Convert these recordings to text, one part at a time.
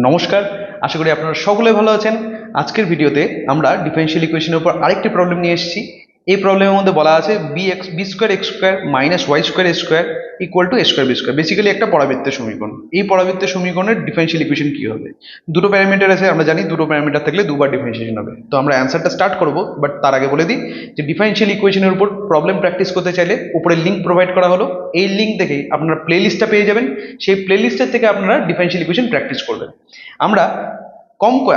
নমস্কার, আশা করি আপনারা সকলে ভালো আছেন। আজকের ভিডিওতে আমরা ডিফারেনশিয়াল ইকুয়েশনের উপর আরেকটি প্রবলেম নিয়ে এসেছি। এই প্রবলেমের মধ্যে বলা আছে b square x square minus y square a square equal to a square b square. Basically একটা পরাবৃত্তের সমীকরণ। এই পরাবৃত্তের সমীকরণের ডিফারেনশিয়াল ইকুয়েশন কি হবে? দুটো প্যারামিটার আছে, আমরা জানি দুটো প্যারামিটার থাকলে দুবার ডিফারেন্সিয়েশন হবে। তো আমরা অ্যান্সারটা স্টার্ট করব, বাট তার আগে বলে দিই যে ডিফারেনশিয়াল ইকুয়েশনের উপর প্রবলেম প্র্যাকটিস করতে চাইলে উপরে লিঙ্ক প্রোভাইড করা হলো, এই লিঙ্ক থেকেই আপনারা প্লে লিস্টটা পেয়ে যাবেন। সেই প্লে লিস্টের থেকে আপনারা ডিফারেনশিয়াল ইকুয়েশন প্র্যাকটিস করবেন।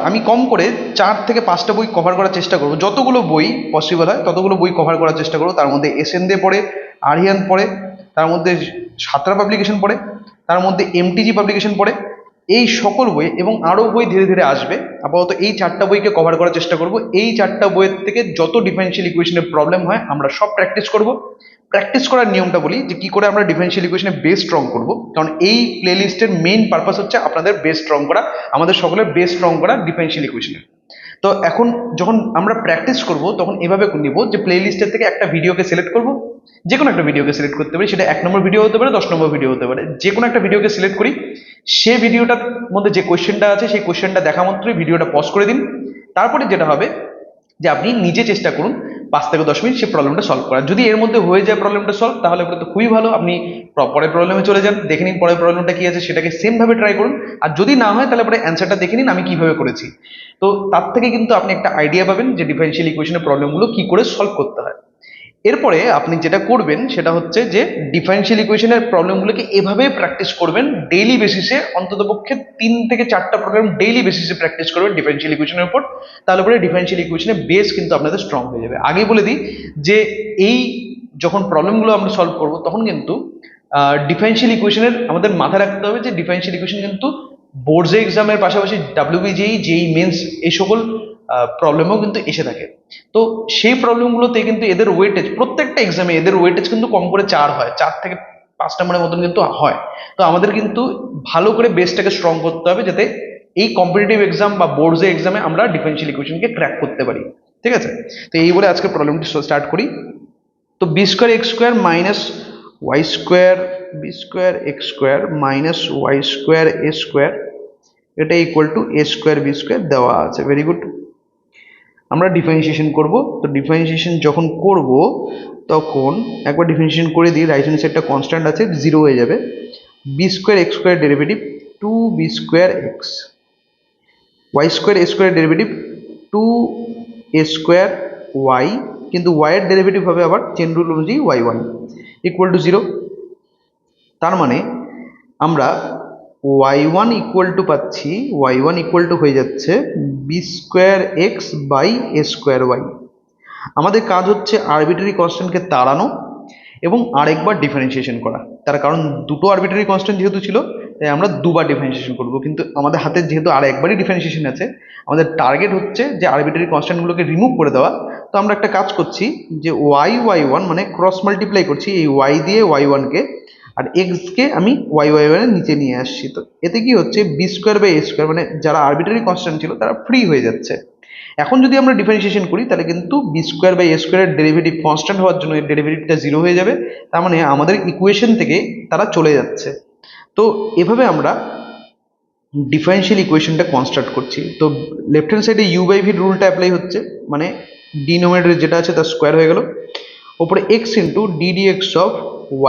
আমি কম করে 4 থেকে 5টা বই কভার করার চেষ্টা করব, যতগুলো বই পসিবল হয় ততগুলো বই কভার করার চেষ্টা করব। তার মধ্যে এস এন দে পড়ে, আরিয়ান পড়ে, তার মধ্যে সাঁতরা পাবলিকেশন পড়ে, তার মধ্যে এমটিজি পাবলিকেশন পড়ে। এই সকল বই এবং আরও বই ধীরে ধীরে আসবে। আপাতত এই 4টা বইকে কভার করার চেষ্টা করব। এই 4টা বইয়ের থেকে যত ডিফারেনশিয়াল ইকুয়েশনের প্রবলেম হয় আমরা সব প্র্যাকটিস করব। প্র্যাকটিস করার নিয়মটা বলি যে কি করে আমরা ডিফারেনশিয়াল ইকুয়েশনে বেস স্ট্রং করব, কারণ এই প্লে লিস্টের মেইন পারপাস হচ্ছে আপনাদের বেস স্ট্রং করা, আমাদের সকলের বেস স্ট্রং করা ডিফারেনশিয়াল ইকুয়েশনের। তো এখন যখন আমরা প্র্যাকটিস করব তখন এভাবে নিব যে প্লে লিস্টের থেকে একটা ভিডিওকে সিলেক্ট করব, যে কোনো একটা ভিডিওকে সিলেক্ট করতে পারি, সেটা 1 নম্বর ভিডিও হতে পারে, 10 নম্বর ভিডিও হতে পারে, যে কোনো একটা ভিডিওকে সিলেক্ট করি। সে ভিডিওটার মধ্যে যে কোয়েশ্চেনটা আছে সেই কোয়েশ্চেনটা দেখা মাত্রই ভিডিওটা পজ করে দিন। তারপরে যেটা হবে যে আপনি নিজে চেষ্টা করুন 5 থেকে 10 মিনিট সেই প্রবলেমটা সলভ করার। যদি এর মধ্যে হয়ে যায় প্রবলেমটা সলভ, তাহলে ওটা তো খুবই ভালো। আপনি পরের প্রবলেমে চলে যান, দেখে নিন পরের প্রবলেমটা কি আছে, সেটাকে সেম ভাবে ট্রাই করুন। আর যদি না হয় তাহলে পরে অ্যান্সারটা দেখে নিন আমি কিভাবে করেছি। তো তার থেকে কিন্তু আপনি একটা আইডিয়া পাবেন যে ডিফারেনশিয়াল ইকুয়েশনের প্রবলেমগুলো কি করে সলভ করতে হয়। এরপরে আপনি যেটা করবেন সেটা হচ্ছে যে ডিফারেনশিয়াল ইকুয়েশনের প্রবলেমগুলোকে এভাবে প্র্যাকটিস করবেন ডেইলি বেসিসে, অন্ততপক্ষে 3 থেকে 4টা প্রবলেম ডেইলি বেসিসে প্র্যাকটিস করবেন ডিফারেনশিয়াল ইকুয়েশনের উপর। তাহলে পরে ডিফারেনশিয়াল ইকুয়েশনের বেস কিন্তু আপনাদের স্ট্রং হয়ে যাবে। আগেই বলে দিই যে এই যখন প্রবলেমগুলো আমরা সলভ করব তখন কিন্তু ডিফারেনশিয়াল ইকুয়েশনের আমাদের মাথায় রাখতে হবে যে ডিফারেনশিয়াল ইকুয়েশন কিন্তু বোর্ডস এক্সামের পাশাপাশি ডাব্লিউবিজেই, জেই মেন্স, এই সকল প্রবলেমও কিন্তু এসে থাকে। তো সেই প্রবলেমগুলোতে কিন্তু এদের ওয়েটেজ, প্রত্যেকটা এক্সামে এদের ওয়েটেজ কিন্তু কম করে 4 হয়, 4 থেকে 5 নম্বরের মতন কিন্তু হয়। তো আমাদের কিন্তু ভালো করে বেসটাকে স্ট্রং করতে হবে যাতে এই কম্পিটিটিভ এক্সাম বা বোর্ডস এক্সামে আমরা ডিফারেনশিয়াল ইকুয়েশনকে ক্র্যাক করতে পারি। ঠিক আছে, তো এই বলে আজকে প্রবলেমটি স্টার্ট করি। তো b square x square minus y square b square x square minus y square a square, এটা equal to a square b square দেওয়া আছে। Very good. আমরা ডিফারেন্সিয়েশন করব। তো ডিফারেন্সিয়েশন যখন করব তখন একবার ডিফারেন্সিয়েশন করে দিই, রাইট হ্যান্ড সাইডটা কনস্ট্যান্ট আছে, 0 হয়ে যাবে। B square x square derivative 2b square x, y square a square derivative 2a square y, কিন্তু ওয়াই এর ডেরিভেটিভ হবে আবার চেন রুল অনুযায়ী y1 ইকুয়াল টু 0। তার মানে আমরা y1 ইকুয়াল টু পাচ্ছি, y1 ইকুয়াল টু হয়ে যাচ্ছে b square x by a square y. আমাদের কাজ হচ্ছে আরবিটারি কনস্ট্যান্টকে তাড়ানো এবং আরেকবার ডিফারেন্সিয়েশন করা। তার কারণ দুটো আরবিটারি কনস্ট্যান্ট যেহেতু ছিল, তাই আমরা দুবার ডিফারেন্সিয়েশন করব। কিন্তু আমাদের হাতে যেহেতু আর একবারই ডিফারেন্সিয়েশন আছে, আমাদের টার্গেট হচ্ছে যে আরবিটারি কনস্ট্যান্টগুলোকে রিমুভ করে দেওয়া। তো আমরা একটা কাজ করছি যে ওয়াই1 মানে ক্রস মাল্টিপ্লাই করছি এই ওয়াই দিয়ে y1কে, আর এক্সকে আমি y1 এর নিচে নিয়ে আসছি। তো এতে কি হচ্ছে, b square by a square মানে যারা আরবিটারি কনস্ট্যান্ট ছিল তারা ফ্রি হয়ে যাচ্ছে। এখন যদি আমরা ডিফারেন্সিয়েশন করি তাহলে কিন্তু বি স্কোয়ার বাই এ স্কোয়ারের ডেরিভেটিভ কনস্ট্যান্ট হওয়ার জন্য এর ডেরিভেটিভটা 0 হয়ে যাবে। তার মানে আমাদের ইকুয়েশন থেকে তারা চলে যাচ্ছে। তো এভাবে আমরা ডিফারেনশিয়াল ইকুয়েশনটা কনস্ট্রাক্ট করছি। তো লেফট হ্যান্ড সাইডে ইউ বাই ভি রুলটা অ্যাপ্লাই হচ্ছে, মানে ডিনোমিনেটরে যেটা আছে তার স্কোয়ার হয়ে গেল, ওপরে x into ddx of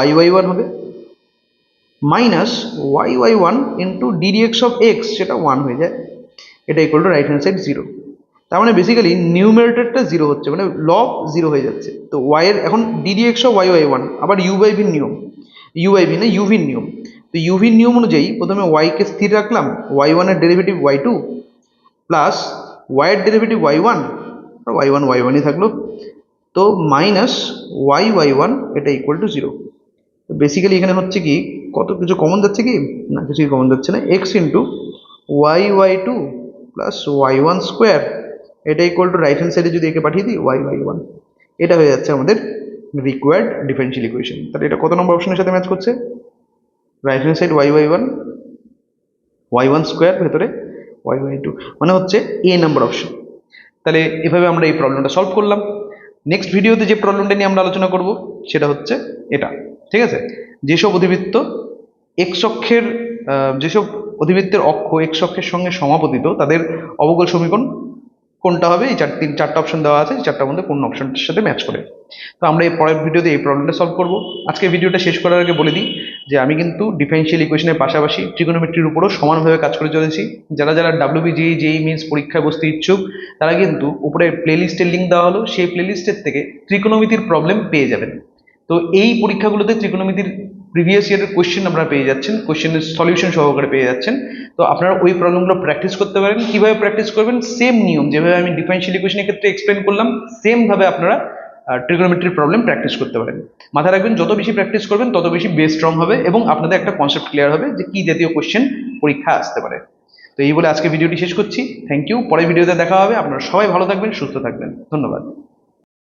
y1 হবে, minus y1 into ddx of x, সেটা 1 হয়ে যায়। এটা equal two right hand side 0। তার মানে বেসিক্যালি নিউমারেটরটা 0 হচ্ছে, মানে লব 0 হয়ে যাচ্ছে। তো y এর এখন ডিডিএক্স অফ y1 আবার ইউ বাই ভির নিয়ম, ইউ বাই ভি না ইউভির নিয়ম। তো ইউভির নিয়ম অনুযায়ী প্রথমে y কে স্থির রাখলাম, y1 এর ডেরিভেটিভ y2 প্লাস y এর ডেরিভেটিভ y1, y1 y1ই থাকলো, তো মাইনাস y1 এটা ইকুয়াল টু 0। তো বেসিক্যালি এখানে হচ্ছে কি, কত কিছু কমন যাচ্ছে কি না, কিছুই কমন যাচ্ছে না, x into y2 plus y1 square, এটা ইকুয়াল টু রাইট হ্যান্ড সাইডে যদি একে পাঠিয়ে দিই y1, এটা হয়ে যাচ্ছে আমাদের রিকোয়ার্ড ডিফারেনশিয়াল ইকুয়েশন। তাহলে এটা কত নম্বর অপশনের সাথে ম্যাচ করছে? Right hand side y1 square, ভেতরে y2, মানে হচ্ছে এ নাম্বার অপশন। তাহলে এভাবে আমরা এই প্রবলেমটা সলভ করলাম। নেক্সট ভিডিওতে যে প্রবলেমটা নিয়ে আমরা আলোচনা করব সেটা হচ্ছে এটা। ঠিক আছে, যেসব অধিবৃত্ত এক্স অক্ষের যেসব অধিবৃত্তের অক্ষ এক্স অক্ষের সঙ্গে সমাপতিত তাদের অবকল সমীকরণ কোনটা হবে, এই চারটা অপশন দেওয়া আছে, এই চারটার মধ্যে কোন অপশনটার সাথে ম্যাচ করে। তো আমরা এই পরের ভিডিওতে এই প্রবলেমটা সলভ করব। আজকে ভিডিওটা শেষ করার আগে বলে দিই যে আমি কিন্তু ডিফারেনশিয়াল ইকুয়েশনের পাশাপাশি ট্রিগোনোমেট্রির উপরও সমানভাবে কাজ করে চলেছি। যারা যারা ডাব্লিউবি জেই মেন্স পরীক্ষায় বসতে ইচ্ছুক তারা কিন্তু উপরে প্লেলিস্টের লিঙ্ক দেওয়া হলো, সেই প্লেলিস্টের থেকে ত্রিকোণমিতির প্রবলেম পেয়ে যাবেন। তো এই পরীক্ষাগুলোতে ত্রিকোণমিতির প্রিভিয়াস ইয়ারের কোয়েশ্চেন আপনারা পেয়ে যাচ্ছেন, কোয়েশ্চেনের সলিউশন সহকারে পেয়ে যাচ্ছেন। তো আপনারা ওই প্রবলেমগুলো প্র্যাকটিস করতে পারেন। কিভাবে প্র্যাকটিস করবেন, সেম নিয়ম যেভাবে আমি ডিফারেনশিয়াল ইকুয়েশনের ক্ষেত্রে এক্সপ্লেন করলাম, সেম ভাবে আপনারা ট্রিগোনোমেট্রির প্রবলেম প্র্যাকটিস করতে পারেন। মাথায় রাখবেন, যত বেশি প্র্যাকটিস করবেন তত বেশি বেস স্ট্রং হবে এবং আপনাদের একটা কনসেপ্ট ক্লিয়ার হবে যে কি জাতীয় কোয়েশ্চেন পরীক্ষা আসতে পারে। তো এই বলে আজকে ভিডিওটি শেষ করছি। Thank you. পরের ভিডিওতে দেখা হবে। আপনারা সবাই ভালো থাকবেন, সুস্থ থাকবেন। ধন্যবাদ।